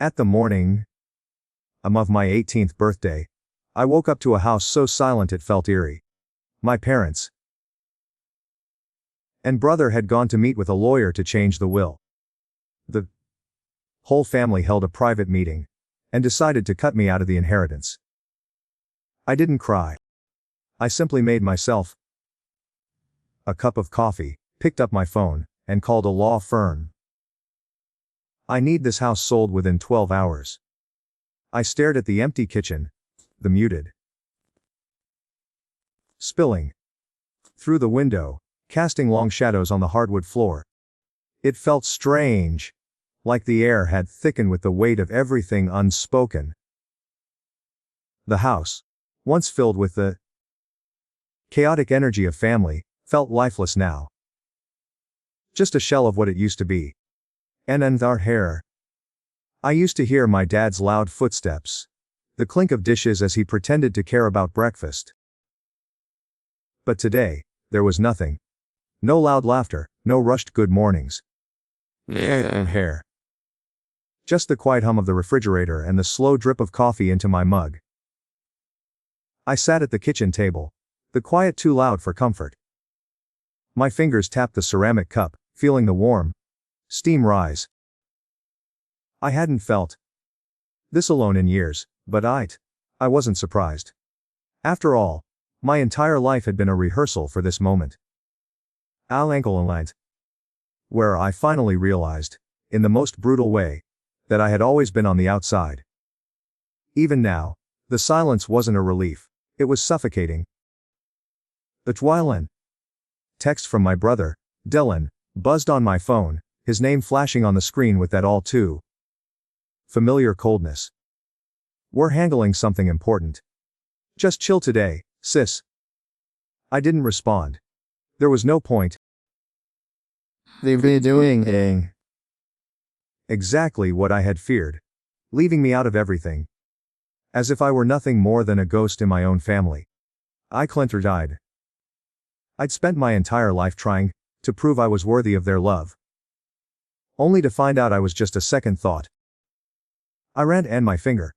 At the morning of my 18th birthday, I woke up to a house so silent it felt eerie. My parents and brother had gone to meet with a lawyer to change the will. The whole family held a private meeting and decided to cut me out of the inheritance. I didn't cry. I simply made myself a cup of coffee, picked up my phone, and called a law firm. I need this house sold within 12 hours. I stared at the empty kitchen, the muted spilling through the window, casting long shadows on the hardwood floor. It felt strange, like the air had thickened with the weight of everything unspoken. The house, once filled with the chaotic energy of family, felt lifeless now. Just a shell of what it used to be. And our hair. I used to hear my dad's loud footsteps, the clink of dishes as he pretended to care about breakfast. But today, there was nothing. No loud laughter, no rushed good mornings. Hair. Just the quiet hum of the refrigerator and the slow drip of coffee into my mug. I sat at the kitchen table, the quiet too loud for comfort. My fingers tapped the ceramic cup, feeling the warm steam rise. I hadn't felt this alone in years, but I wasn't surprised. After all, my entire life had been a rehearsal for this moment. Where I finally realized, in the most brutal way, that I had always been on the outside. Even now, the silence wasn't a relief, it was suffocating. The Twilight text from my brother, Dylan, buzzed on my phone, his name flashing on the screen with that all too familiar coldness. We're handling something important. Just chill today, sis. I didn't respond. There was no point. They've been doing exactly what I had feared. Leaving me out of everything. As if I were nothing more than a ghost in my own family. I died. I'd spent my entire life trying to prove I was worthy of their love. Only to find out I was just a second thought. I ran my finger.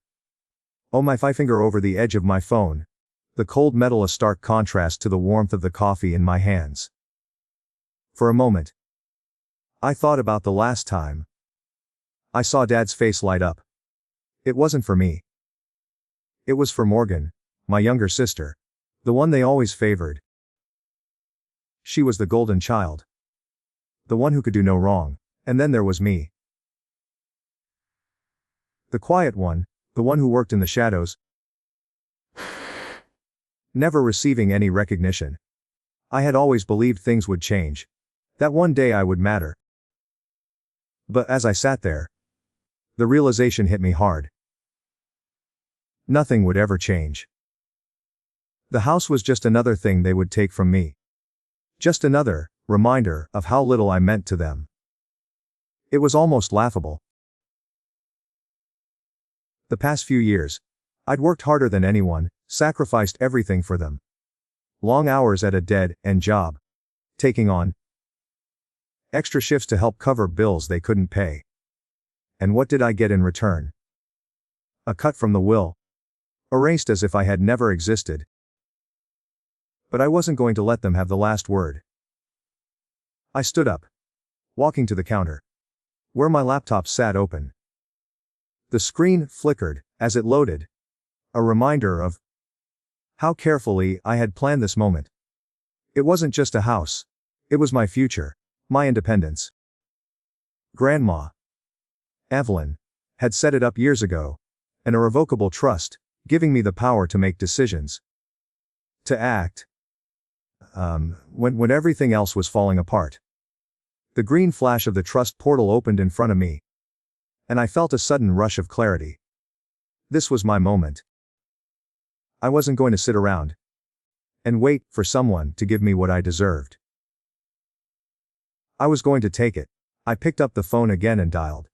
Oh, my finger over the edge of my phone. The cold metal a stark contrast to the warmth of the coffee in my hands. For a moment, I thought about the last time I saw Dad's face light up. It wasn't for me. It was for Morgan, my younger sister, the one they always favored. She was the golden child. The one who could do no wrong, and then there was me. The quiet one, the one who worked in the shadows, never receiving any recognition. I had always believed things would change. That one day I would matter. But as I sat there, the realization hit me hard. Nothing would ever change. The house was just another thing they would take from me. Just another reminder of how little I meant to them. It was almost laughable. The past few years, I'd worked harder than anyone, sacrificed everything for them. Long hours at a dead-end job. Taking on extra shifts to help cover bills they couldn't pay. And what did I get in return? A cut from the will. Erased as if I had never existed. But I wasn't going to let them have the last word. I stood up, walking to the counter, where my laptop sat open. The screen flickered as it loaded, a reminder of how carefully I had planned this moment. It wasn't just a house. It was my future, my independence. Grandma Evelyn had set it up years ago, an irrevocable trust, giving me the power to make decisions. To act. When everything else was falling apart. The green flash of the trust portal opened in front of me. And I felt a sudden rush of clarity. This was my moment. I wasn't going to sit around and wait for someone to give me what I deserved. I was going to take it. I picked up the phone again and dialed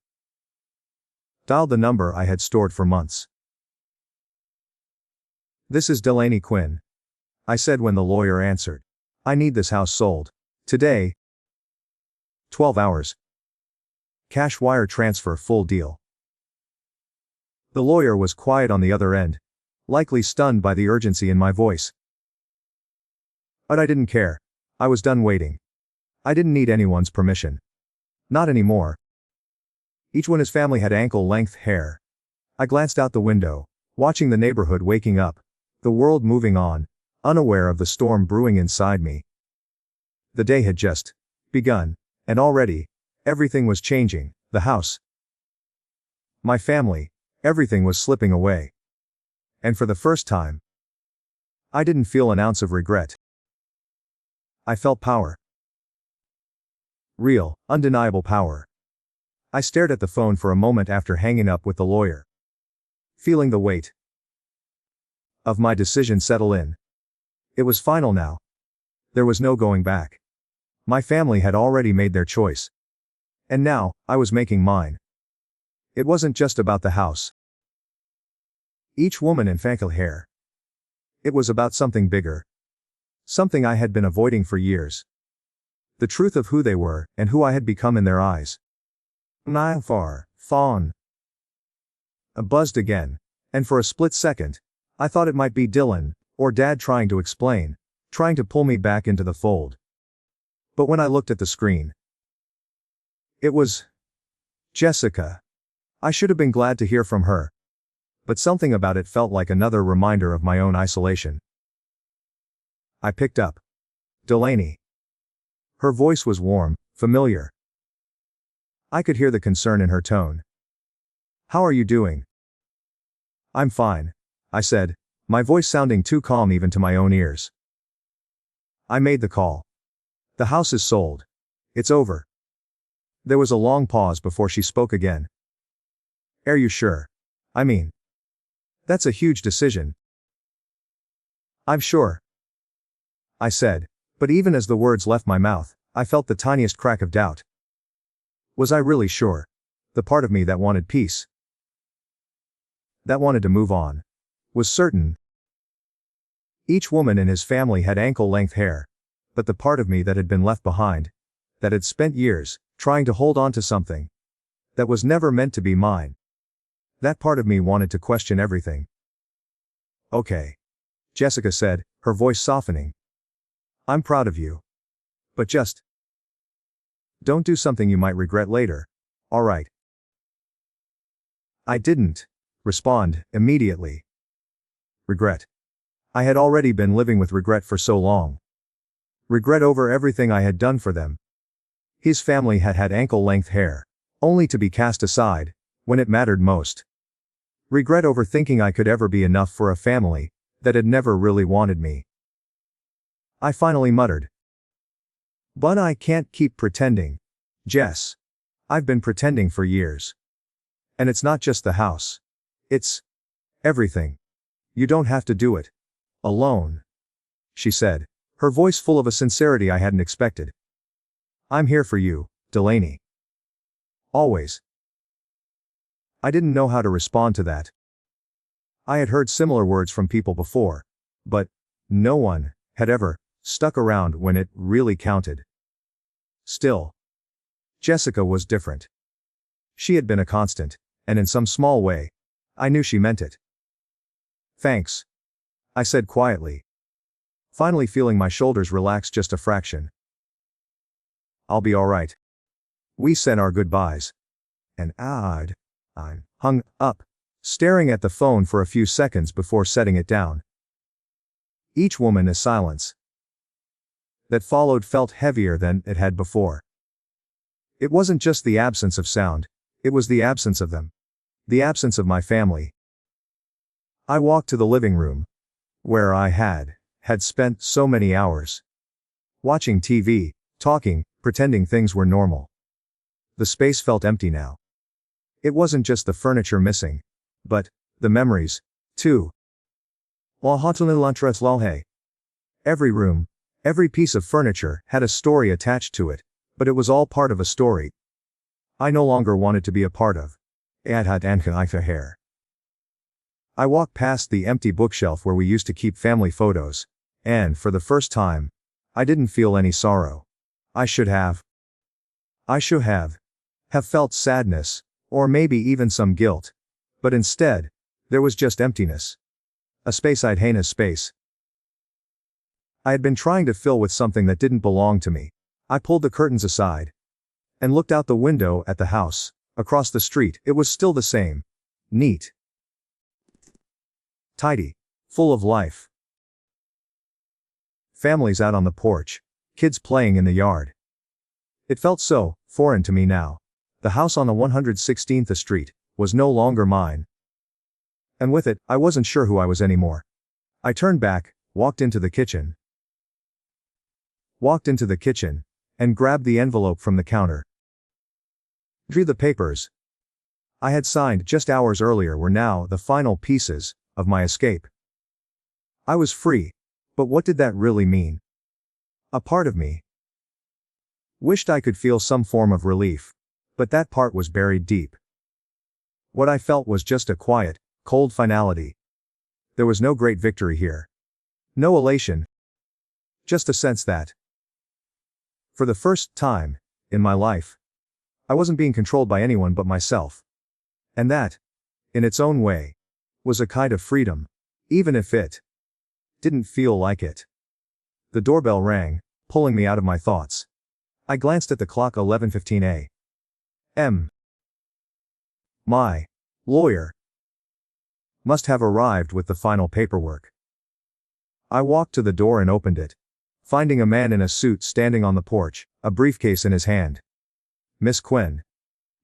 the number I had stored for months. "This is Delaney Quinn," I said when the lawyer answered. "I need this house sold. Today. 12 hours. Cash wire transfer, full deal." The lawyer was quiet on the other end, likely stunned by the urgency in my voice. But I didn't care. I was done waiting. I didn't need anyone's permission. Not anymore. Each one his family had ankle-length hair. I glanced out the window, watching the neighborhood waking up, the world moving on, unaware of the storm brewing inside me. The day had just begun, and already, everything was changing, the house, my family, everything was slipping away. And for the first time, I didn't feel an ounce of regret. I felt power. Real, undeniable power. I stared at the phone for a moment after hanging up with the lawyer, feeling the weight of my decision settle in. It was final now. There was no going back. My family had already made their choice. And now, I was making mine. It wasn't just about the house. Each woman in fankle hair. It was about something bigger. Something I had been avoiding for years. The truth of who they were, and who I had become in their eyes. Nilfar, Fawn. I buzzed again, and for a split second, I thought it might be Dylan, or Dad trying to explain, trying to pull me back into the fold. But when I looked at the screen, it was Jessica. I should have been glad to hear from her. But something about it felt like another reminder of my own isolation. I picked up. Delaney. Her voice was warm, familiar. I could hear the concern in her tone. How are you doing? I'm fine, I said, my voice sounding too calm even to my own ears. I made the call. The house is sold. It's over. There was a long pause before she spoke again. Are you sure? I mean, that's a huge decision. I'm sure, I said, but even as the words left my mouth, I felt the tiniest crack of doubt. Was I really sure? The part of me that wanted peace, that wanted to move on, was certain. Each woman in his family had ankle-length hair, but the part of me that had been left behind, that had spent years trying to hold on to something that was never meant to be mine, that part of me wanted to question everything. Okay, Jessica said, her voice softening. I'm proud of you. But just don't do something you might regret later, alright? I didn't respond immediately. Regret. I had already been living with regret for so long. Regret over everything I had done for them. His family had had ankle-length hair, only to be cast aside when it mattered most. Regret over thinking I could ever be enough for a family that had never really wanted me. I finally muttered. But I can't keep pretending, Jess. I've been pretending for years. And it's not just the house. It's everything. You don't have to do it alone, she said, her voice full of a sincerity I hadn't expected. I'm here for you, Delaney. Always. I didn't know how to respond to that. I had heard similar words from people before, but no one had ever stuck around when it really counted. Still, Jessica was different. She had been a constant, and in some small way, I knew she meant it. Thanks, I said quietly, finally feeling my shoulders relax just a fraction. I'll be alright. We said our goodbyes. And I hung up, staring at the phone for a few seconds before setting it down. Each woman a silence that followed felt heavier than it had before. It wasn't just the absence of sound, it was the absence of them. The absence of my family. I walked to the living room, where I had spent so many hours. Watching TV, talking, pretending things were normal. The space felt empty now. It wasn't just the furniture missing, but the memories, too. Every room, every piece of furniture had a story attached to it, but it was all part of a story I no longer wanted to be a part of. I walked past the empty bookshelf where we used to keep family photos, and for the first time, I didn't feel any sorrow. I should have felt sadness, or maybe even some guilt, But instead, there was just emptiness. A space I'd hate, a space I had been trying to fill with something that didn't belong to me. I pulled the curtains aside and looked out the window at the house. Across the street, it was still the same. Neat. Tidy. Full of life. Families out on the porch. Kids playing in the yard. It felt so foreign to me now. The house on the 116th Street was no longer mine. And with it, I wasn't sure who I was anymore. I turned back, walked into the kitchen, and grabbed the envelope from the counter. Drew the papers I had signed just hours earlier were now the final pieces of my escape. I was free, but what did that really mean? A part of me wished I could feel some form of relief, but that part was buried deep. What I felt was just a quiet, cold finality. There was no great victory here. No elation. Just a sense that, for the first time in my life, I wasn't being controlled by anyone but myself. And that, in its own way, was a kind of freedom, even if it didn't feel like it. The doorbell rang, pulling me out of my thoughts. I glanced at the clock. 11:15 a.m. My lawyer must have arrived with the final paperwork. I walked to the door and opened it, finding a man in a suit standing on the porch, a briefcase in his hand. "Miss Quinn?"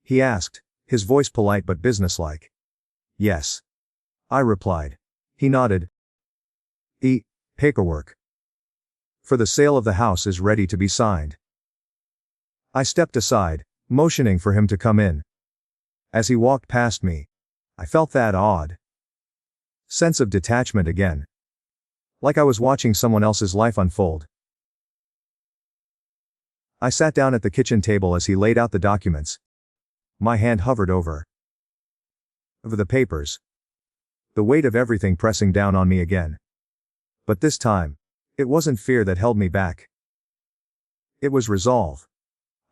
he asked, his voice polite but businesslike. "Yes," I replied. He nodded. Paperwork for the sale of the house is ready to be signed." I stepped aside, motioning for him to come in. As he walked past me, I felt that odd sense of detachment again. Like I was watching someone else's life unfold. I sat down at the kitchen table as he laid out the documents. My hand hovered over the papers. The weight of everything pressing down on me again. But this time, it wasn't fear that held me back. It was resolve.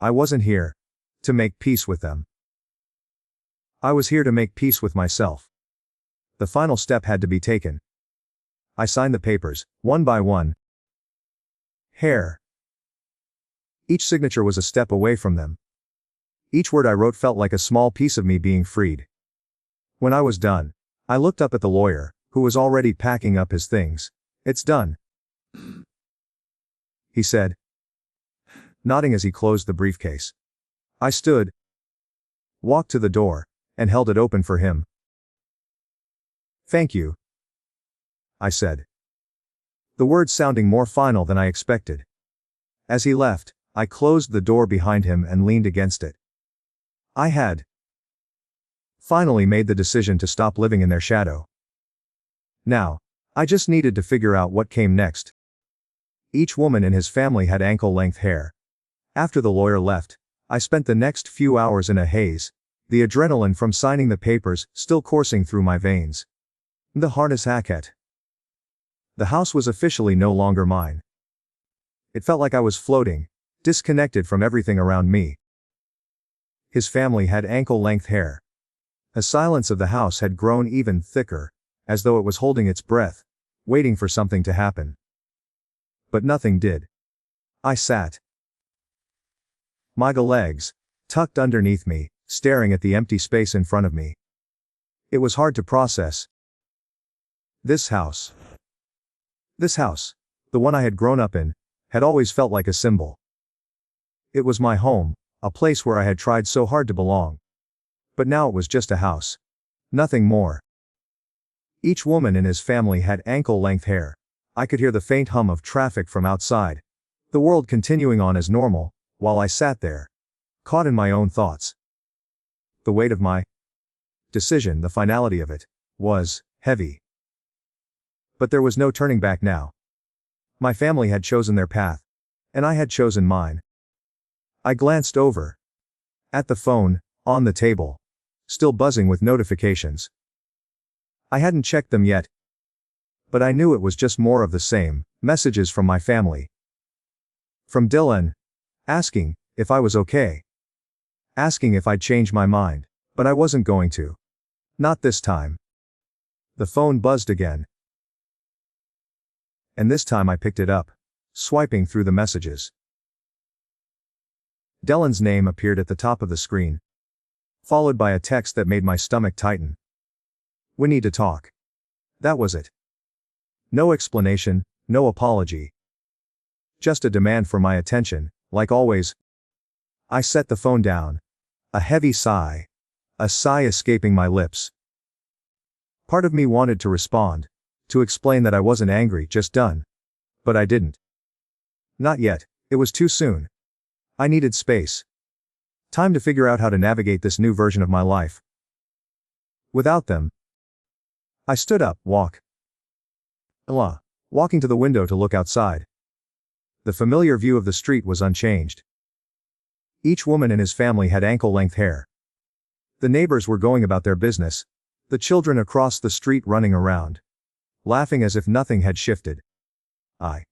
I wasn't here to make peace with them. I was here to make peace with myself. The final step had to be taken. I signed the papers, one by one. Each signature was a step away from them. Each word I wrote felt like a small piece of me being freed. When I was done, I looked up at the lawyer, who was already packing up his things. "It's done," he said, nodding as he closed the briefcase. I stood, walked to the door, and held it open for him. "Thank you," I said, the words sounding more final than I expected. As he left, I closed the door behind him and leaned against it. I had finally made the decision to stop living in their shadow. Now, I just needed to figure out what came next. Each woman in his family had ankle-length hair. After the lawyer left, I spent the next few hours in a haze, the adrenaline from signing the papers still coursing through my veins. The harness hacket. The house was officially no longer mine. It felt like I was floating, disconnected from everything around me. His family had ankle-length hair. The silence of the house had grown even thicker, as though it was holding its breath, waiting for something to happen. But nothing did. I sat, my legs tucked underneath me, staring at the empty space in front of me. It was hard to process. This house, the one I had grown up in, had always felt like a symbol. It was my home, a place where I had tried so hard to belong. But now it was just a house. Nothing more. Each woman in his family had ankle-length hair. I could hear the faint hum of traffic from outside. The world continuing on as normal, while I sat there, caught in my own thoughts. The weight of my decision, the finality of it, was heavy. But there was no turning back now. My family had chosen their path, and I had chosen mine. I glanced over at the phone, on the table, still buzzing with notifications. I hadn't checked them yet, but I knew it was just more of the same, messages from my family. From Dylan, asking if I was okay. Asking if I'd change my mind, but I wasn't going to. Not this time. The phone buzzed again. And this time I picked it up, swiping through the messages. Delaney's name appeared at the top of the screen, followed by a text that made my stomach tighten. We need to talk. That was it. No explanation, no apology. Just a demand for my attention, like always. I set the phone down. A heavy sigh. A sigh escaping my lips. Part of me wanted to respond, to explain that I wasn't angry, just done. But I didn't. Not yet, it was too soon. I needed space. Time to figure out how to navigate this new version of my life. Without them. I stood up, walking to the window to look outside. The familiar view of the street was unchanged. Each woman in his family had ankle-length hair. The neighbors were going about their business, the children across the street running around, laughing as if nothing had shifted. I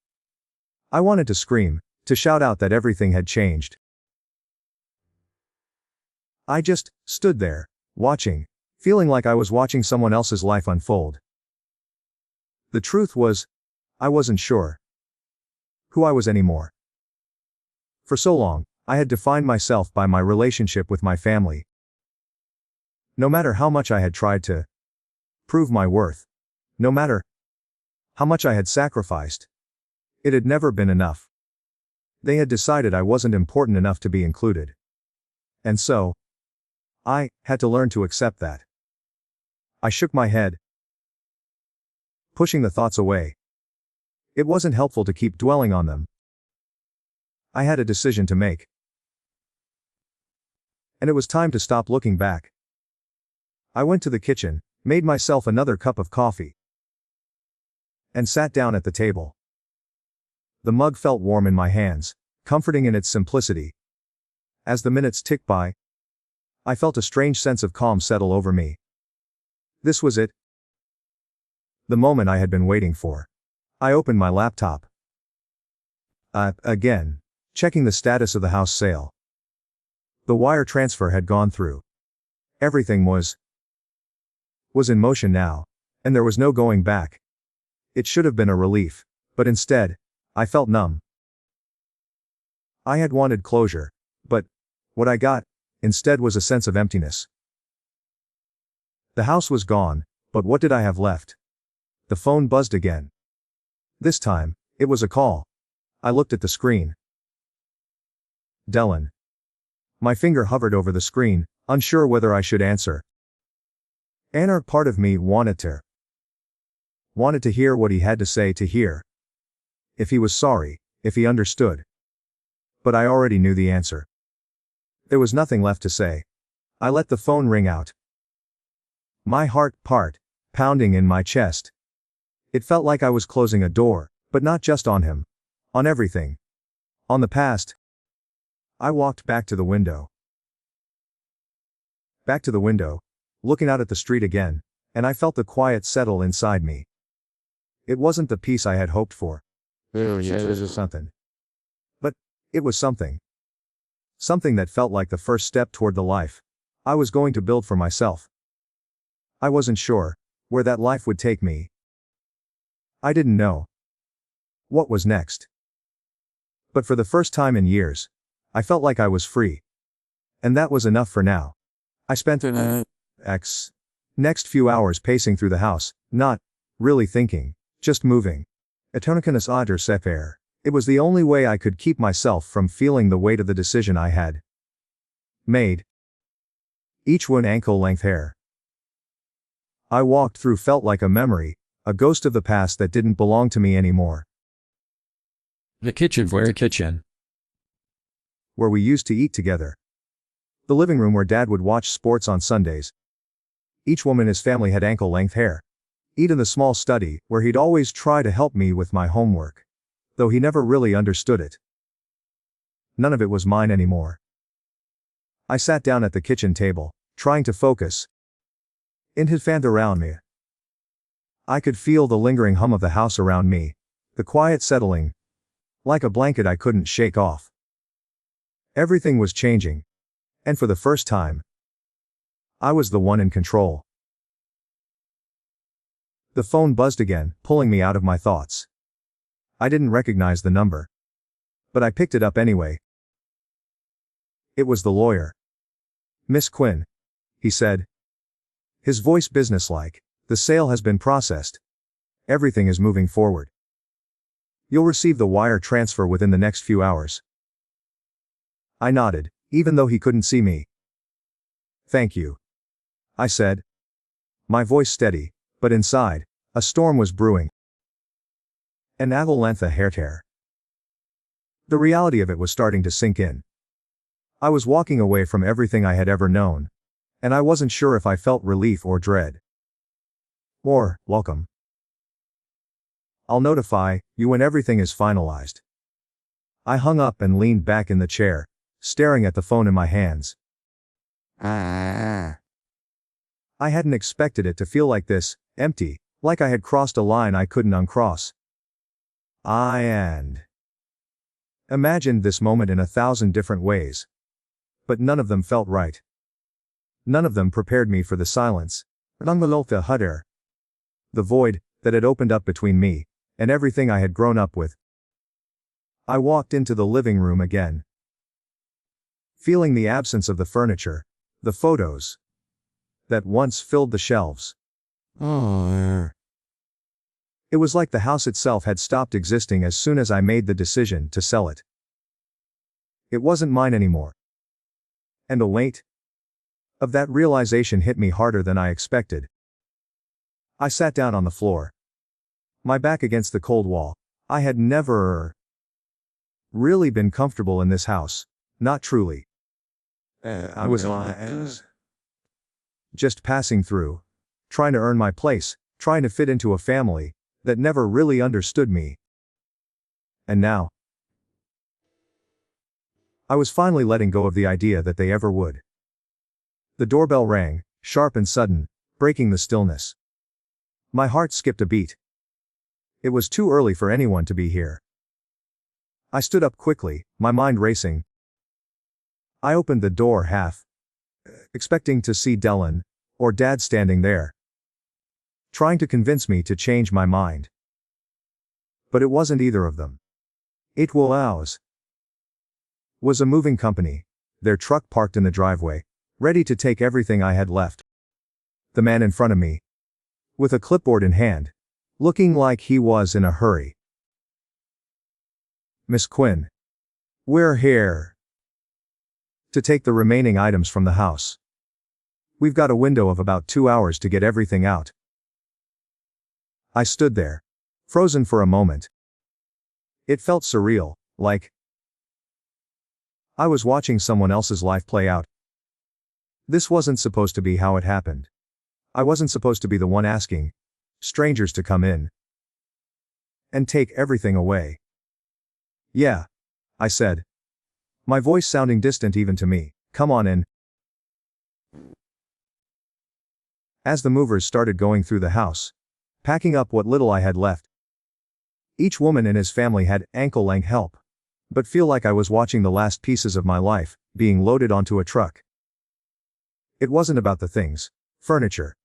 wanted to scream, to shout out that everything had changed. I just stood there, watching, feeling like I was watching someone else's life unfold. The truth was, I wasn't sure who I was anymore. For so long, I had defined myself by my relationship with my family. No matter how much I had tried to prove my worth, no matter how much I had sacrificed, it had never been enough. They had decided I wasn't important enough to be included. And so, I had to learn to accept that. I shook my head, pushing the thoughts away. It wasn't helpful to keep dwelling on them. I had a decision to make. And it was time to stop looking back. I went to the kitchen, made myself another cup of coffee, and sat down at the table. The mug felt warm in my hands, comforting in its simplicity. As the minutes ticked by, I felt a strange sense of calm settle over me. This was it. The moment I had been waiting for. I opened my laptop. Again, checking the status of the house sale. The wire transfer had gone through. Everything was in motion now, and there was no going back. It should have been a relief, but instead, I felt numb. I had wanted closure, but what I got, instead, was a sense of emptiness. The house was gone, but what did I have left? The phone buzzed again. This time, it was a call. I looked at the screen. Delaney. My finger hovered over the screen, unsure whether I should answer. Another part of me wanted to hear what he had to say, to hear if he was sorry, if he understood. But I already knew the answer. There was nothing left to say. I let the phone ring out. My heart pounding in my chest. It felt like I was closing a door, but not just on him. On everything. On the past. I walked back to the window. Looking out at the street again, and I felt the quiet settle inside me. It wasn't the peace I had hoped for. Oh, yeah, this is something. But it was something. Something that felt like the first step toward the life I was going to build for myself. I wasn't sure where that life would take me. I didn't know what was next. But for the first time in years, I felt like I was free. And that was enough for now. I spent the next few hours pacing through the house, not really thinking, just moving. It was the only way I could keep myself from feeling the weight of the decision I had made. Each one ankle-length hair I walked through felt like a memory, a ghost of the past that didn't belong to me anymore. The kitchen where we used to eat together. The living room where Dad would watch sports on Sundays. Each woman in his family had ankle-length hair. Even the small study, where he'd always try to help me with my homework. Though he never really understood it. None of it was mine anymore. I sat down at the kitchen table, trying to focus. In his fan around me. I could feel the lingering hum of the house around me, the quiet settling, like a blanket I couldn't shake off. Everything was changing. And for the first time, I was the one in control. The phone buzzed again, pulling me out of my thoughts. I didn't recognize the number, but I picked it up anyway. It was the lawyer. "Miss Quinn," he said. His voice businesslike. "The sale has been processed. Everything is moving forward. You'll receive the wire transfer within the next few hours." I nodded, even though he couldn't see me. "Thank you," I said. My voice steady, but inside, a storm was brewing. An avalanche hair. The reality of it was starting to sink in. I was walking away from everything I had ever known, and I wasn't sure if I felt relief or dread. Or, welcome. "I'll notify you when everything is finalized." I hung up and leaned back in the chair, staring at the phone in my hands. I hadn't expected it to feel like this, empty, like I had crossed a line I couldn't uncross. I imagined this moment in 1,000 different ways. But none of them felt right. None of them prepared me for the silence. The void that had opened up between me and everything I had grown up with. I walked into the living room again, feeling the absence of the furniture, the photos that once filled the shelves. It was like the house itself had stopped existing as soon as I made the decision to sell it. It wasn't mine anymore. And the weight of that realization hit me harder than I expected. I sat down on the floor, my back against the cold wall. I had never really been comfortable in this house, not truly. I was just passing through, trying to earn my place, trying to fit into a family that never really understood me. And now, I was finally letting go of the idea that they ever would. The doorbell rang, sharp and sudden, breaking the stillness. My heart skipped a beat. It was too early for anyone to be here. I stood up quickly, my mind racing. I opened the door half expecting to see Dylan or Dad standing there, trying to convince me to change my mind. But it wasn't either of them. It was a moving company, their truck parked in the driveway, ready to take everything I had left. The man in front of me, with a clipboard in hand, looking like he was in a hurry. "Miss Quinn, we're here to take the remaining items from the house. We've got a window of about 2 hours to get everything out." I stood there, frozen for a moment. It felt surreal, like I was watching someone else's life play out. This wasn't supposed to be how it happened. I wasn't supposed to be the one asking strangers to come in and take everything away. "Yeah," I said, my voice sounding distant even to me. "Come on in." As the movers started going through the house, packing up what little I had left, each woman in his family had ankle-length help, but feel like I was watching the last pieces of my life being loaded onto a truck. It wasn't about the things, furniture,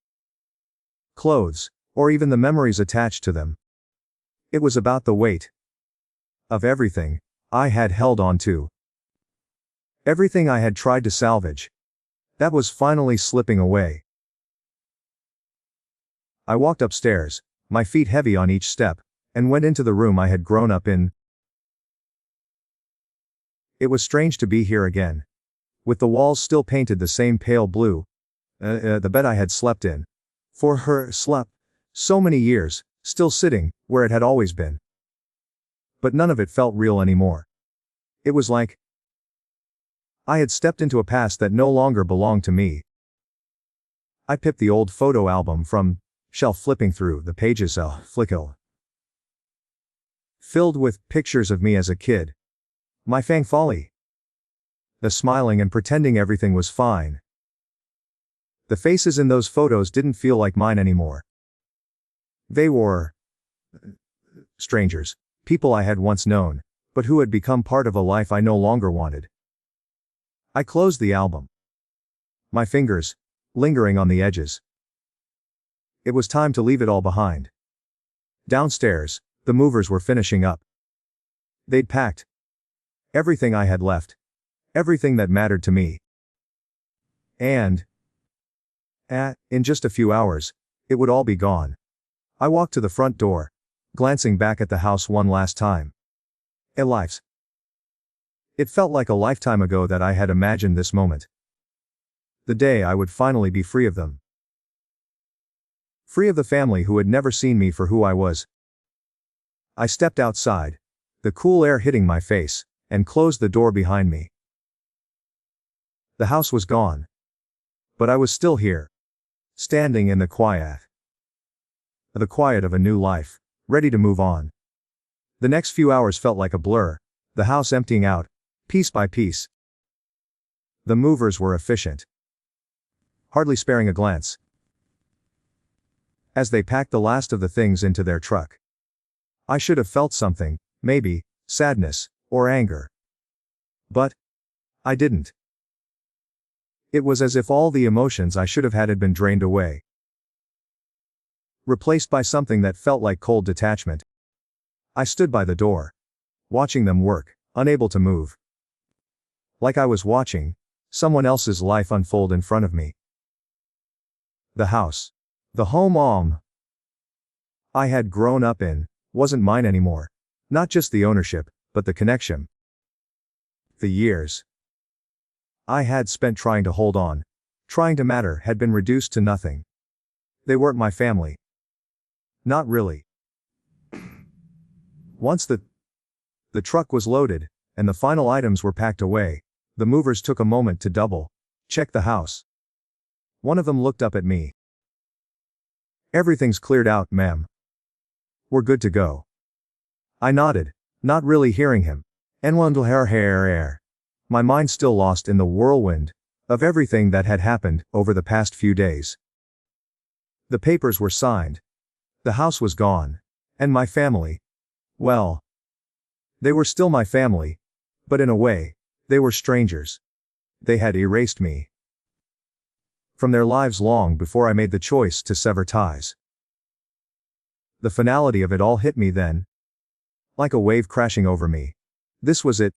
clothes, or even the memories attached to them. It was about the weight of everything I had held on to. Everything I had tried to salvage, that was finally slipping away. I walked upstairs, my feet heavy on each step, and went into the room I had grown up in. It was strange to be here again, with the walls still painted the same pale blue. The bed I had slept in for so many years, still sitting where it had always been. But none of it felt real anymore. It was like I had stepped into a past that no longer belonged to me. I picked the old photo album from shelf, flipping through the pages, filled with pictures of me as a kid. My fang folly. The smiling and pretending everything was fine. The faces in those photos didn't feel like mine anymore. They were strangers, people I had once known, but who had become part of a life I no longer wanted. I closed the album, my fingers lingering on the edges. It was time to leave it all behind. Downstairs, the movers were finishing up. They'd packed everything I had left. Everything that mattered to me. And in just a few hours, it would all be gone. I walked to the front door, glancing back at the house one last time. It felt like a lifetime ago that I had imagined this moment. The day I would finally be free of them. Free of the family who had never seen me for who I was. I stepped outside, the cool air hitting my face, and closed the door behind me. The house was gone. But I was still here. Standing in the quiet. The quiet of a new life, ready to move on. The next few hours felt like a blur, the house emptying out, piece by piece. The movers were efficient. Hardly sparing a glance. As they packed the last of the things into their truck. I should have felt something, maybe, sadness, or anger. But I didn't. It was as if all the emotions I should have had been drained away. Replaced by something that felt like cold detachment. I stood by the door. Watching them work, unable to move. Like I was watching someone else's life unfold in front of me. The house. The home I had grown up in, wasn't mine anymore. Not just the ownership, but the connection. The years I had spent trying to hold on, trying to matter, had been reduced to nothing. They weren't my family. Not really. Once the truck was loaded, and the final items were packed away, the movers took a moment to double-check the house. One of them looked up at me. "Everything's cleared out, ma'am. We're good to go." I nodded, not really hearing him. My mind still lost in the whirlwind of everything that had happened over the past few days. The papers were signed. The house was gone. And my family. Well, they were still my family. But in a way, they were strangers. They had erased me from their lives long before I made the choice to sever ties. The finality of it all hit me then. Like a wave crashing over me. This was it.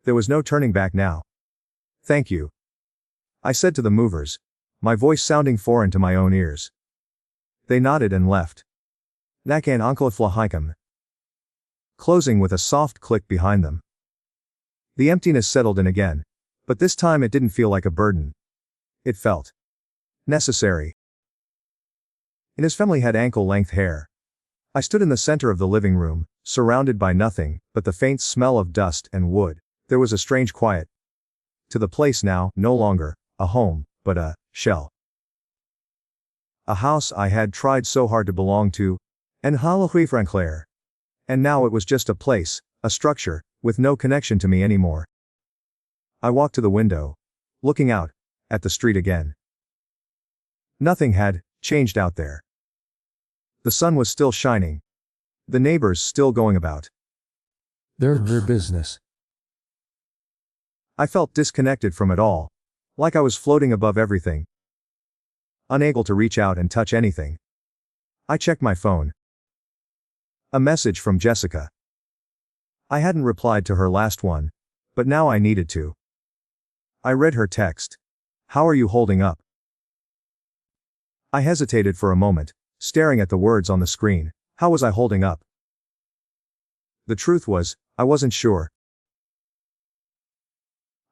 There was no turning back now. "Thank you," I said to the movers, my voice sounding foreign to my own ears. They nodded and left. Nakan Onkelifla, closing with a soft click behind them. The emptiness settled in again, but this time it didn't feel like a burden. It felt necessary. And his family had ankle-length hair. I stood in the center of the living room, surrounded by nothing but the faint smell of dust and wood. There was a strange quiet to the place now, no longer a home, but a shell. A house I had tried so hard to belong to, and now it was just a place, a structure, with no connection to me anymore. I walked to the window, looking out at the street again. Nothing had changed out there. The sun was still shining. The neighbors still going about Their business. I felt disconnected from it all. Like I was floating above everything. Unable to reach out and touch anything. I checked my phone. A message from Jessica. I hadn't replied to her last one, but now I needed to. I read her text. "How are you holding up?" I hesitated for a moment, staring at the words on the screen. How was I holding up? The truth was, I wasn't sure.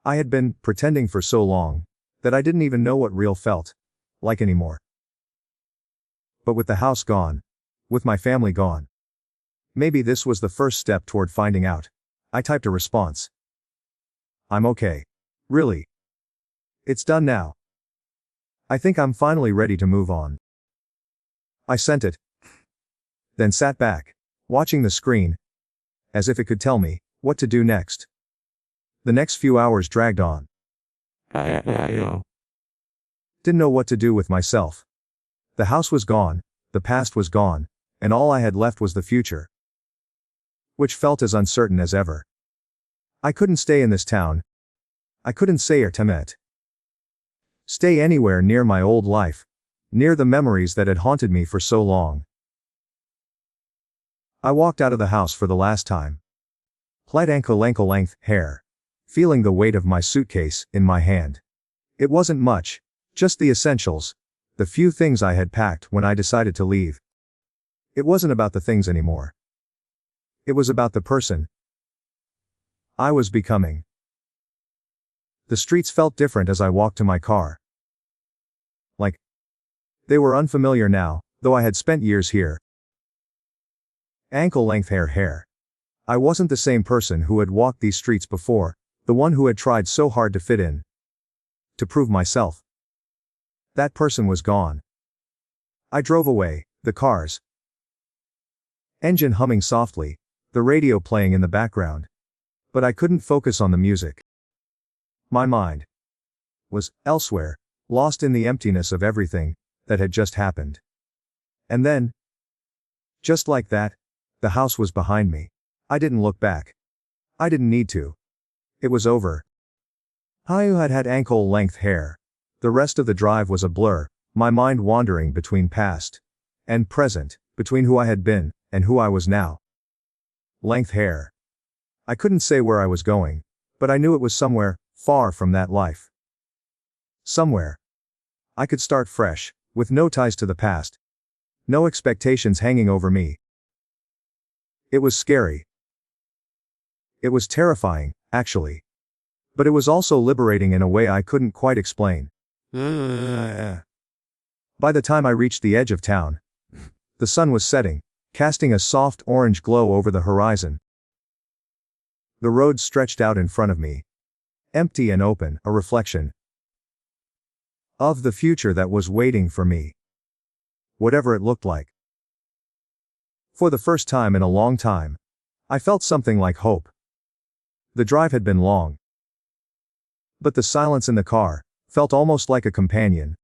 I had been pretending for so long that I didn't even know what real felt like anymore. But with the house gone, with my family gone, maybe this was the first step toward finding out. I typed a response. "I'm okay. Really. It's done now. I think I'm finally ready to move on." I sent it. Then sat back, watching the screen, as if it could tell me what to do next. The next few hours dragged on. Didn't know what to do with myself. The house was gone, the past was gone, and all I had left was the future, which felt as uncertain as ever. I couldn't stay in this town. I couldn't stay anywhere near my old life, near the memories that had haunted me for so long. I walked out of the house for the last time. Light ankle-length hair. Feeling the weight of my suitcase in my hand. It wasn't much, just the essentials, the few things I had packed when I decided to leave. It wasn't about the things anymore. It was about the person I was becoming. The streets felt different as I walked to my car. Like they were unfamiliar now, though I had spent years here. Ankle-length hair. I wasn't the same person who had walked these streets before, the one who had tried so hard to fit in. To prove myself. That person was gone. I drove away, the car's engine humming softly, the radio playing in the background. But I couldn't focus on the music. My mind was elsewhere, lost in the emptiness of everything that had just happened. And then, just like that, the house was behind me. I didn't look back. I didn't need to. It was over. I had ankle-length hair. The rest of the drive was a blur, my mind wandering between past and present, between who I had been and who I was now. Length hair. I couldn't say where I was going, but I knew it was somewhere far from that life. Somewhere I could start fresh, with no ties to the past. No expectations hanging over me. It was scary. It was terrifying, actually. But it was also liberating in a way I couldn't quite explain. By the time I reached the edge of town, the sun was setting, casting a soft orange glow over the horizon. The road stretched out in front of me. Empty and open, a reflection of the future that was waiting for me. Whatever it looked like. For the first time in a long time, I felt something like hope. The drive had been long. But the silence in the car felt almost like a companion.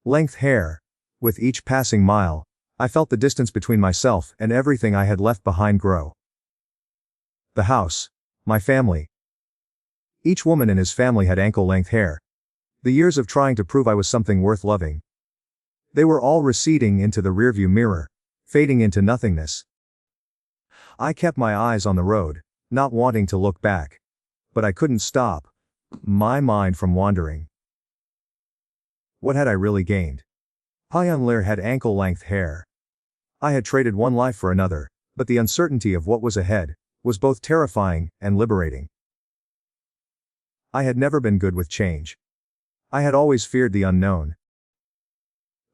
Length hair. With each passing mile, I felt the distance between myself and everything I had left behind grow. The house. My family. Each woman in his family had ankle-length hair. The years of trying to prove I was something worth loving. They were all receding into the rearview mirror, fading into nothingness. I kept my eyes on the road, not wanting to look back. But I couldn't stop my mind from wandering. What had I really gained? Hyunler had ankle-length hair. I had traded one life for another, but the uncertainty of what was ahead was both terrifying and liberating. I had never been good with change. I had always feared the unknown.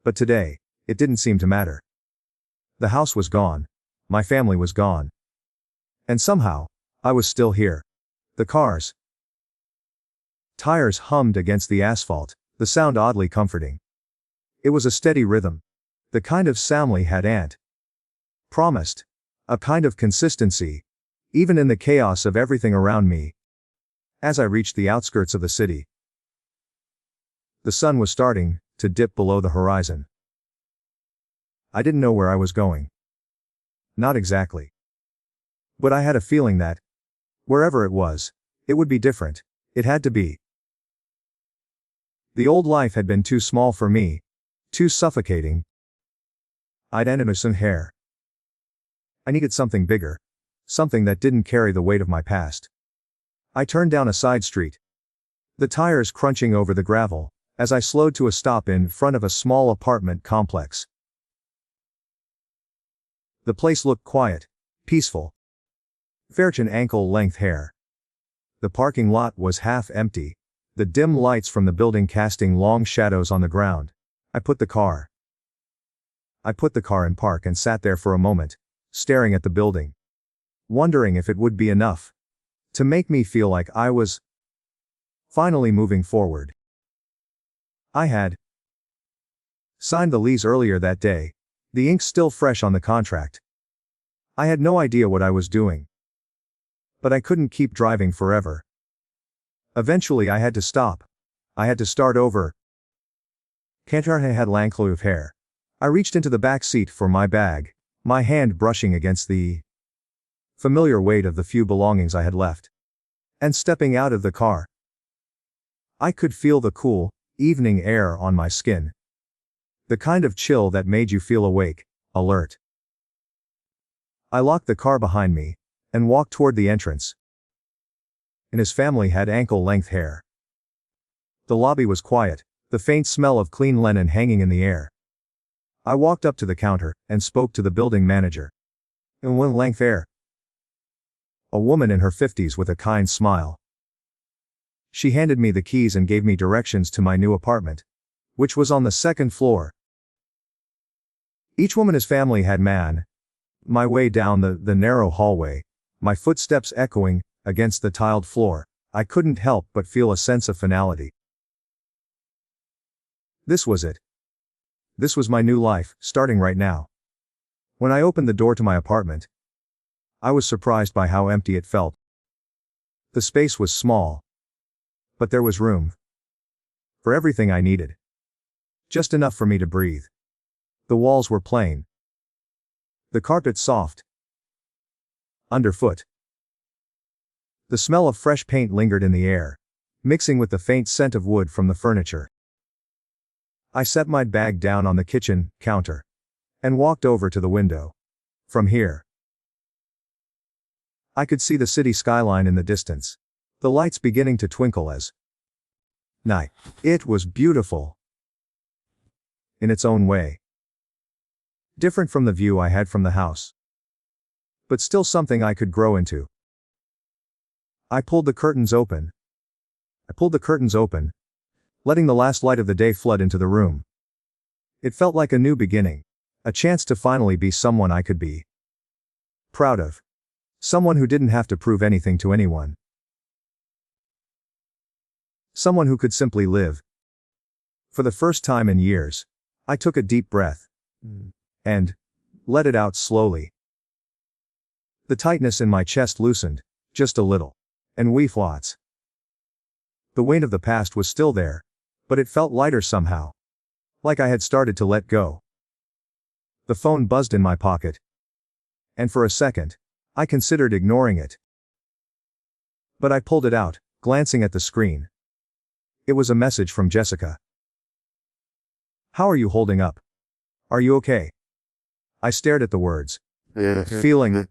But today, it didn't seem to matter. The house was gone. My family was gone. And somehow, I was still here. The car's tires hummed against the asphalt, the sound oddly comforting. It was a steady rhythm. The kind of Samly had promised. A kind of consistency, even in the chaos of everything around me. As I reached the outskirts of the city, the sun was starting to dip below the horizon. I didn't know where I was going. Not exactly. But I had a feeling that, wherever it was, it would be different. It had to be. The old life had been too small for me, too suffocating. I'd innocent hair. I needed something bigger, something that didn't carry the weight of my past. I turned down a side street, the tires crunching over the gravel, as I slowed to a stop in front of a small apartment complex. The place looked quiet, peaceful. Fairchin ankle-length hair. The parking lot was half empty, the dim lights from the building casting long shadows on the ground. I put the car in park and sat there for a moment, staring at the building, wondering if it would be enough to make me feel like I was finally moving forward. I had signed the lease earlier that day, the ink still fresh on the contract. I had no idea what I was doing. But I couldn't keep driving forever. Eventually I had to stop. I had to start over. Kantarhe had Lanclove hair. I reached into the back seat for my bag, my hand brushing against the familiar weight of the few belongings I had left. And stepping out of the car, I could feel the cool, evening air on my skin. The kind of chill that made you feel awake, alert. I locked the car behind me, and walked toward the entrance. And his family had ankle-length hair. The lobby was quiet, the faint smell of clean linen hanging in the air. I walked up to the counter, and spoke to the building manager. And one length hair. A woman in her 50s with a kind smile. She handed me the keys and gave me directions to my new apartment, which was on the second floor. Each woman's family had my way down the narrow hallway, my footsteps echoing against the tiled floor. I couldn't help but feel a sense of finality. This was it. This was my new life, starting right now. When I opened the door to my apartment, I was surprised by how empty it felt. The space was small, but there was room for everything I needed. Just enough for me to breathe. The walls were plain. The carpet soft. Underfoot. The smell of fresh paint lingered in the air, mixing with the faint scent of wood from the furniture. I set my bag down on the kitchen counter and walked over to the window. From here, I could see the city skyline in the distance, the lights beginning to twinkle as night. It was beautiful in its own way. Different from the view I had from the house, but still something I could grow into. I pulled the curtains open, letting the last light of the day flood into the room. It felt like a new beginning, a chance to finally be someone I could be proud of, someone who didn't have to prove anything to anyone, someone who could simply live. For the first time in years, I took a deep breath and let it out slowly. The tightness in my chest loosened, just a little, and we flats. The weight of the past was still there, but it felt lighter somehow, like I had started to let go. The phone buzzed in my pocket, and for a second, I considered ignoring it. But I pulled it out, glancing at the screen. It was a message from Jessica. "How are you holding up? Are you okay?" I stared at the words, feeling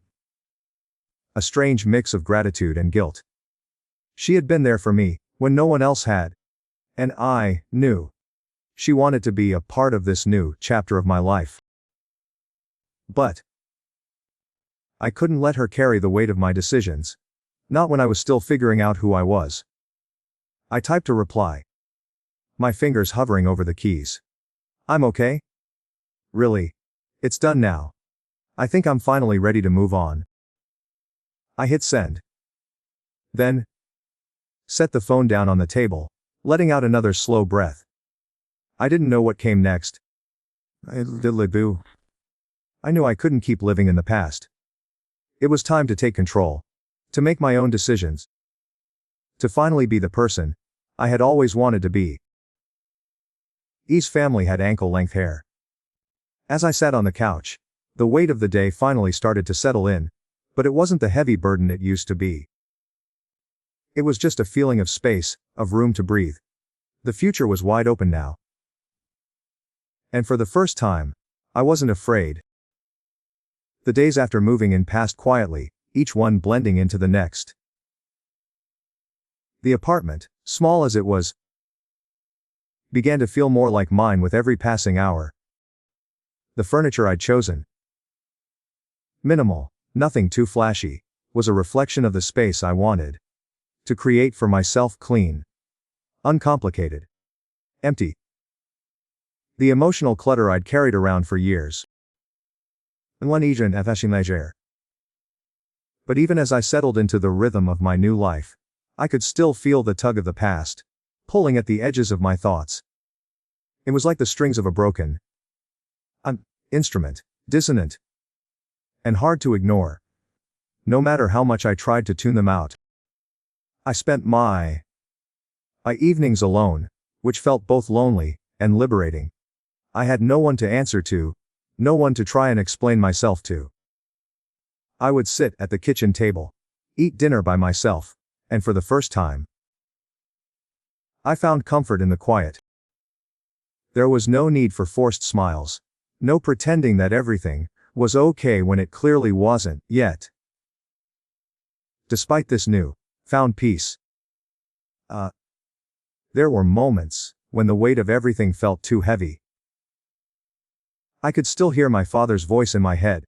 a strange mix of gratitude and guilt. She had been there for me, when no one else had. And I knew she wanted to be a part of this new chapter of my life. But I couldn't let her carry the weight of my decisions. Not when I was still figuring out who I was. I typed a reply, my fingers hovering over the keys. "I'm okay. Really. It's done now. I think I'm finally ready to move on." I hit send. Then set the phone down on the table, letting out another slow breath. I didn't know what came next. I knew I couldn't keep living in the past. It was time to take control, to make my own decisions, to finally be the person I had always wanted to be. E's family had ankle-length hair. As I sat on the couch, the weight of the day finally started to settle in, but it wasn't the heavy burden it used to be. It was just a feeling of space, of room to breathe. The future was wide open now. And for the first time, I wasn't afraid. The days after moving in passed quietly, each one blending into the next. The apartment, small as it was, began to feel more like mine with every passing hour. The furniture I'd chosen, minimal, nothing too flashy, was a reflection of the space I wanted to create for myself, clean, uncomplicated, empty. The emotional clutter I'd carried around for years. But even as I settled into the rhythm of my new life, I could still feel the tug of the past, pulling at the edges of my thoughts. It was like the strings of a broken instrument, dissonant and hard to ignore, no matter how much I tried to tune them out. I spent my evenings alone, which felt both lonely and liberating. I had no one to answer to, no one to try and explain myself to. I would sit at the kitchen table, eat dinner by myself, and for the first time, I found comfort in the quiet. There was no need for forced smiles. No pretending that everything was okay when it clearly wasn't, yet. Despite this found peace. There were moments when the weight of everything felt too heavy. I could still hear my father's voice in my head,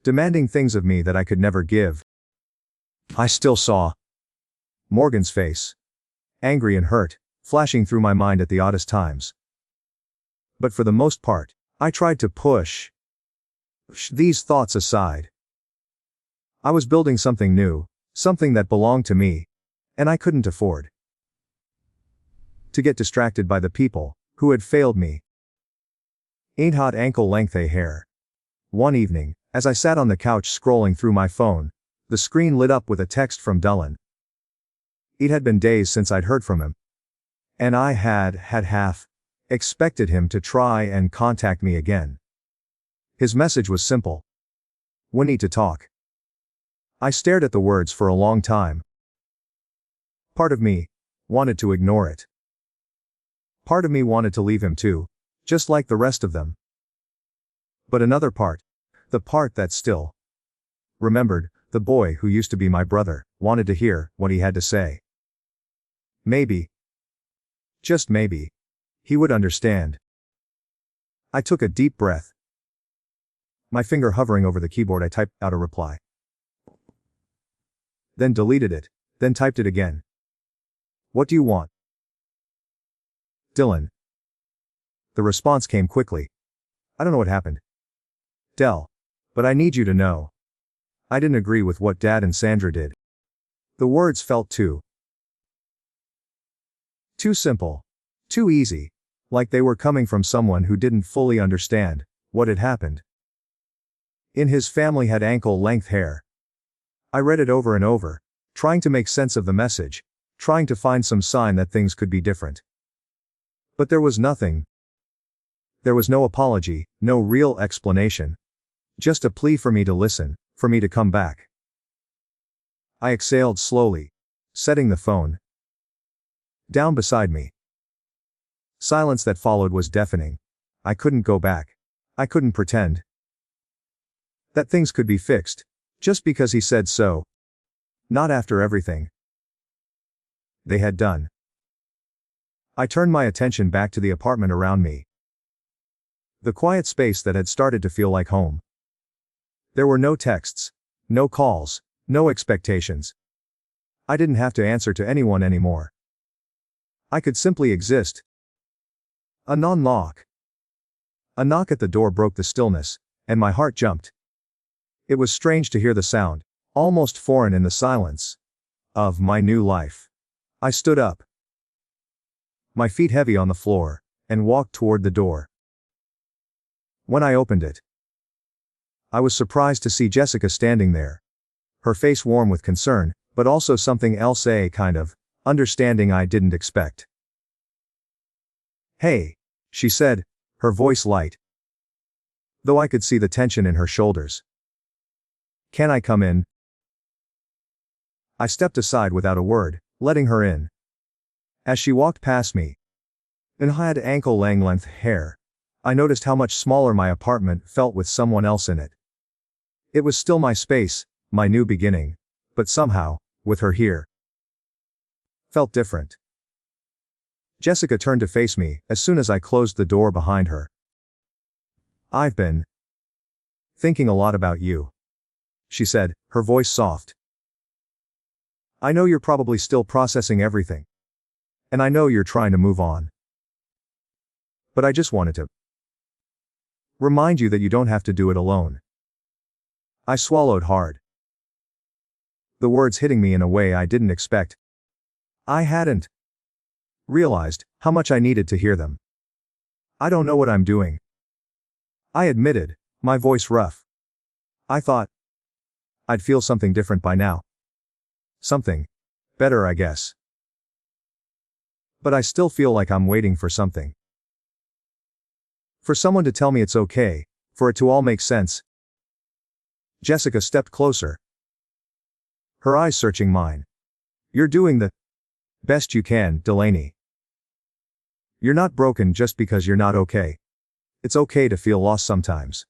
demanding things of me that I could never give. I still saw Morgan's face, angry and hurt, flashing through my mind at the oddest times. But for the most part, I tried to push these thoughts aside. I was building something new, something that belonged to me, and I couldn't afford to get distracted by the people who had failed me. Ain't hot ankle-length hair. One evening, as I sat on the couch scrolling through my phone, the screen lit up with a text from Dylan. It had been days since I'd heard from him, and I had half expected him to try and contact me again. His message was simple. We need to talk. I stared at the words for a long time. Part of me wanted to ignore it. Part of me wanted to leave him too, just like the rest of them. But another part, the part that still remembered, the boy who used to be my brother, wanted to hear what he had to say. Maybe, just maybe, he would understand. I took a deep breath. My finger hovering over the keyboard, I typed out a reply. Then deleted it, then typed it again. What do you want? Dylan. The response came quickly. I don't know what happened. Del. But I need you to know. I didn't agree with what Dad and Sandra did. The words felt too simple. Too easy. Like they were coming from someone who didn't fully understand what had happened. In his family had ankle-length hair. I read it over and over, trying to make sense of the message, trying to find some sign that things could be different. But there was nothing. There was no apology, no real explanation. Just a plea for me to listen, for me to come back. I exhaled slowly, setting the phone down beside me. Silence that followed was deafening. I couldn't go back. I couldn't pretend that things could be fixed, just because he said so. Not after everything they had done. I turned my attention back to the apartment around me. The quiet space that had started to feel like home. There were no texts, no calls, no expectations. I didn't have to answer to anyone anymore. I could simply exist. A non-knock. A knock at the door broke the stillness, and my heart jumped. It was strange to hear the sound, almost foreign in the silence of my new life. I stood up, my feet heavy on the floor, and walked toward the door. When I opened it, I was surprised to see Jessica standing there. Her face warm with concern, but also something else, a kind of understanding I didn't expect. Hey, she said, her voice light, though I could see the tension in her shoulders. Can I come in? I stepped aside without a word, letting her in. As she walked past me, and had ankle-length hair, I noticed how much smaller my apartment felt with someone else in it. It was still my space, my new beginning, but somehow, with her here, felt different. Jessica turned to face me as soon as I closed the door behind her. I've been thinking a lot about you, she said, her voice soft. I know you're probably still processing everything. And I know you're trying to move on. But I just wanted to remind you that you don't have to do it alone. I swallowed hard. The words hitting me in a way I didn't expect. I hadn't realized how much I needed to hear them. I don't know what I'm doing, I admitted, my voice rough. I thought I'd feel something different by now. Something better, I guess. But I still feel like I'm waiting for something. For someone to tell me it's okay, for it to all make sense. Jessica stepped closer, her eyes searching mine. You're doing the best you can, Delaney. You're not broken just because you're not okay. It's okay to feel lost sometimes.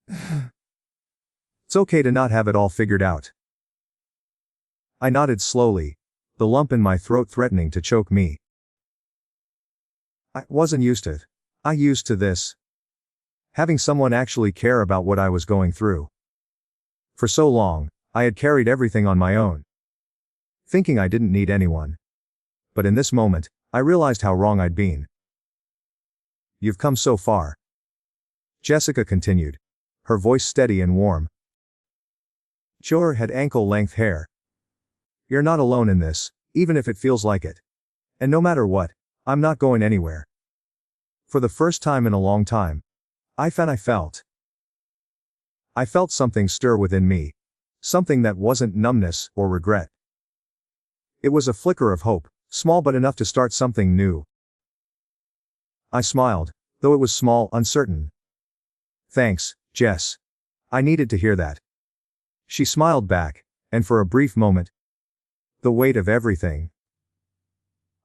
It's okay to not have it all figured out. I nodded slowly, the lump in my throat threatening to choke me. I wasn't used to it. I used to this. Having someone actually care about what I was going through. For so long, I had carried everything on my own, thinking I didn't need anyone. But in this moment, I realized how wrong I'd been. You've come so far, Jessica continued, her voice steady and warm. Jor had ankle-length hair. You're not alone in this, even if it feels like it. And no matter what, I'm not going anywhere. For the first time in a long time, I felt something stir within me. Something that wasn't numbness or regret. It was a flicker of hope, small but enough to start something new. I smiled, though it was small, uncertain. Thanks, Jess. I needed to hear that. She smiled back, and for a brief moment, the weight of everything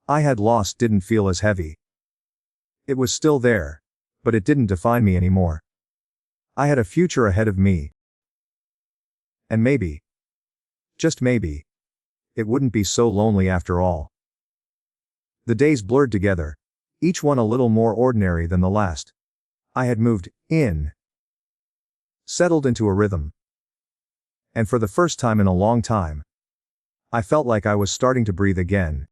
I had lost didn't feel as heavy. It was still there, but it didn't define me anymore. I had a future ahead of me. And maybe, just maybe, it wouldn't be so lonely after all. The days blurred together, each one a little more ordinary than the last. I had moved in, settled into a rhythm. And for the first time in a long time, I felt like I was starting to breathe again.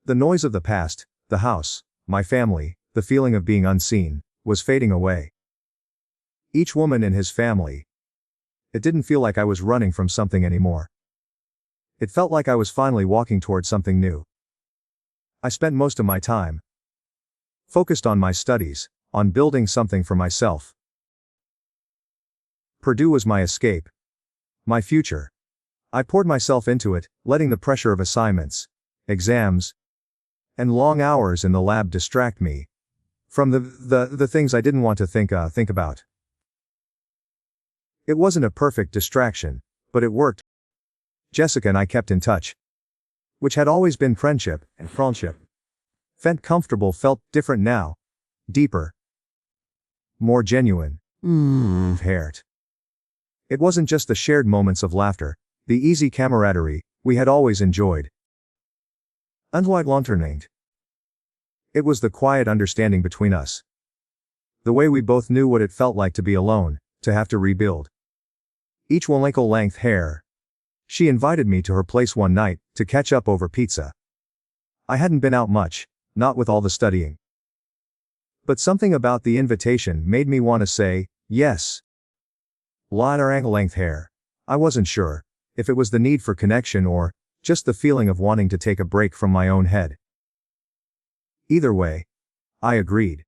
The noise of the past, the house, my family, the feeling of being unseen, was fading away. Each woman in his family. It didn't feel like I was running from something anymore. It felt like I was finally walking towards something new. I spent most of my time focused on my studies, on building something for myself. Purdue was my escape, my future. I poured myself into it, letting the pressure of assignments, exams, and long hours in the lab distract me from the things I didn't want to think about. It wasn't a perfect distraction, but it worked. Jessica and I kept in touch, which had always been friendship. Felt comfortable, felt different now, deeper, more genuine. Heart. It wasn't just the shared moments of laughter, the easy camaraderie we had always enjoyed. It was the quiet understanding between us. The way we both knew what it felt like to be alone, to have to rebuild. Each one ankle-length hair. She invited me to her place one night, to catch up over pizza. I hadn't been out much, not with all the studying. But something about the invitation made me want to say, yes. Lighter ankle-length hair. I wasn't sure, if it was the need for connection or, just the feeling of wanting to take a break from my own head. Either way, I agreed.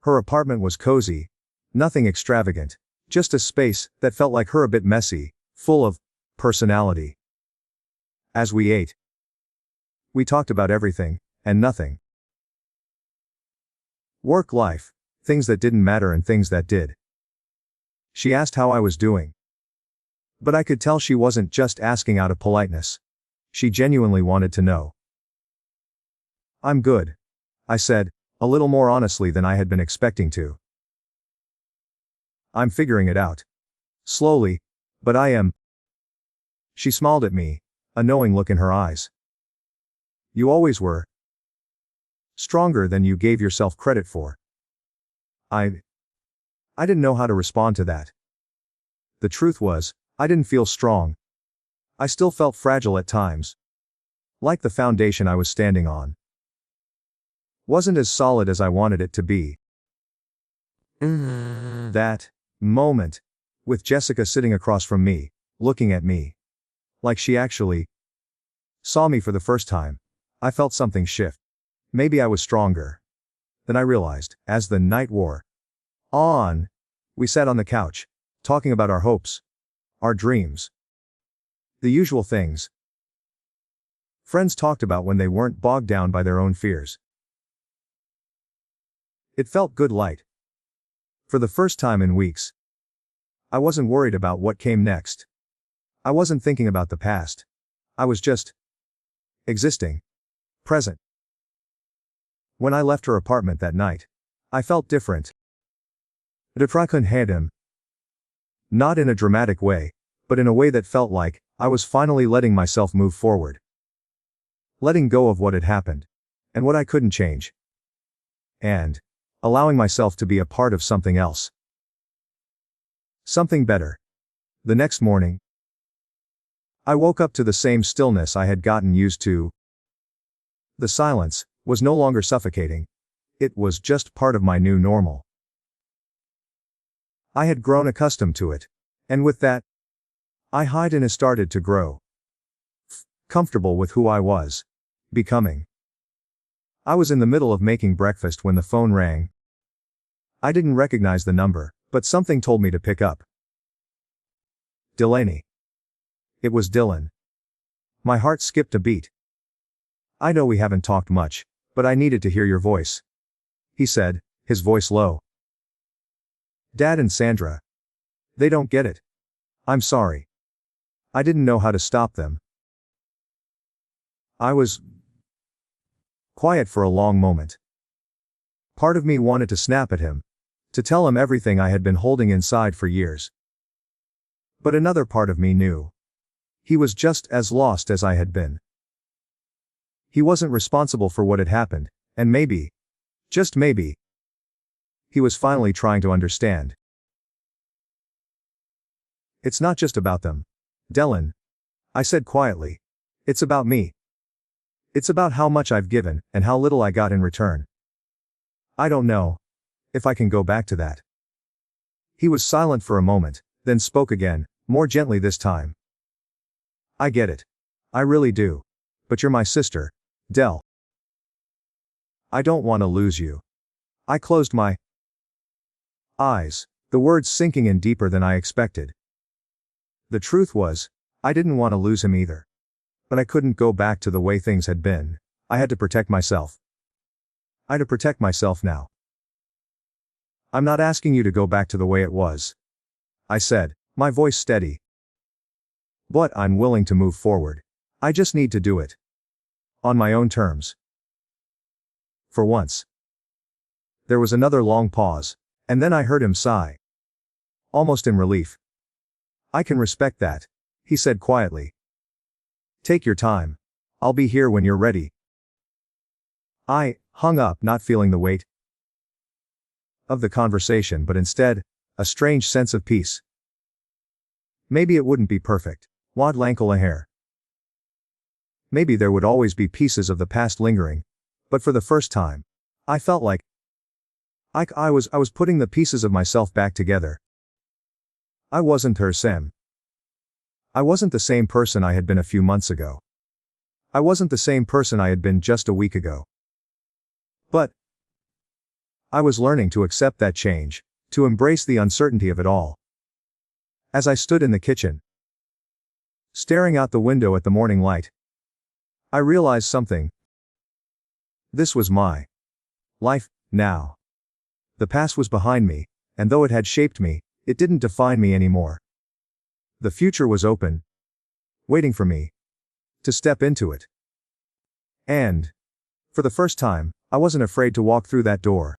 Her apartment was cozy, nothing extravagant, just a space that felt like her, a bit messy, full of personality. As we ate, we talked about everything and nothing. Work, life, things that didn't matter and things that did. She asked how I was doing. But I could tell she wasn't just asking out of politeness. She genuinely wanted to know. I'm good, I said, a little more honestly than I had been expecting to. I'm figuring it out. Slowly, but I am. She smiled at me, a knowing look in her eyes. You always were. Stronger than you gave yourself credit for. I didn't know how to respond to that. The truth was, I didn't feel strong. I still felt fragile at times. Like the foundation I was standing on wasn't as solid as I wanted it to be. That moment, with Jessica sitting across from me, looking at me, like she actually saw me for the first time, I felt something shift. Maybe I was stronger than I realized. As the night wore on, we sat on the couch, talking about our hopes, our dreams, the usual things friends talked about when they weren't bogged down by their own fears. It felt good, light. For the first time in weeks, I wasn't worried about what came next. I wasn't thinking about the past. I was just existing. Present. When I left her apartment that night, I felt different. Depression had him. Not in a dramatic way, but in a way that felt like I was finally letting myself move forward. Letting go of what had happened, and what I couldn't change. And allowing myself to be a part of something else. Something better. The next morning, I woke up to the same stillness I had gotten used to. The silence was no longer suffocating. It was just part of my new normal. I had grown accustomed to it, and with that, I started to grow. Comfortable with who I was becoming. I was in the middle of making breakfast when the phone rang. I didn't recognize the number, but something told me to pick up. Delaney. It was Dylan. My heart skipped a beat. I know we haven't talked much, but I needed to hear your voice, he said, his voice low. Dad and Sandra. They don't get it. I'm sorry. I didn't know how to stop them. I was quiet for a long moment. Part of me wanted to snap at him, to tell him everything I had been holding inside for years. But another part of me knew. He was just as lost as I had been. He wasn't responsible for what had happened, and maybe, just maybe, he was finally trying to understand. It's not just about them, Dylan, I said quietly. It's about me. It's about how much I've given, and how little I got in return. I don't know if I can go back to that. He was silent for a moment, then spoke again, more gently this time. I get it. I really do. But you're my sister, Del. I don't want to lose you. I closed my eyes, the words sinking in deeper than I expected. The truth was, I didn't want to lose him either. But I couldn't go back to the way things had been. I had to protect myself. I had to protect myself now. I'm not asking you to go back to the way it was, I said, my voice steady. But I'm willing to move forward. I just need to do it. On my own terms. For once. There was another long pause, and then I heard him sigh. Almost in relief. I can respect that, he said quietly. Take your time. I'll be here when you're ready. I hung up, not feeling the weight of the conversation, but instead, a strange sense of peace. Maybe it wouldn't be perfect. Wad lankle a hair. Maybe there would always be pieces of the past lingering, but for the first time, I felt like I was putting the pieces of myself back together. I wasn't her Sam. I wasn't the same person I had been a few months ago. I wasn't the same person I had been just a week ago. But I was learning to accept that change, to embrace the uncertainty of it all. As I stood in the kitchen, staring out the window at the morning light, I realized something. This was my life, now. The past was behind me, and though it had shaped me, it didn't define me anymore. The future was open, waiting for me to step into it. And, for the first time, I wasn't afraid to walk through that door.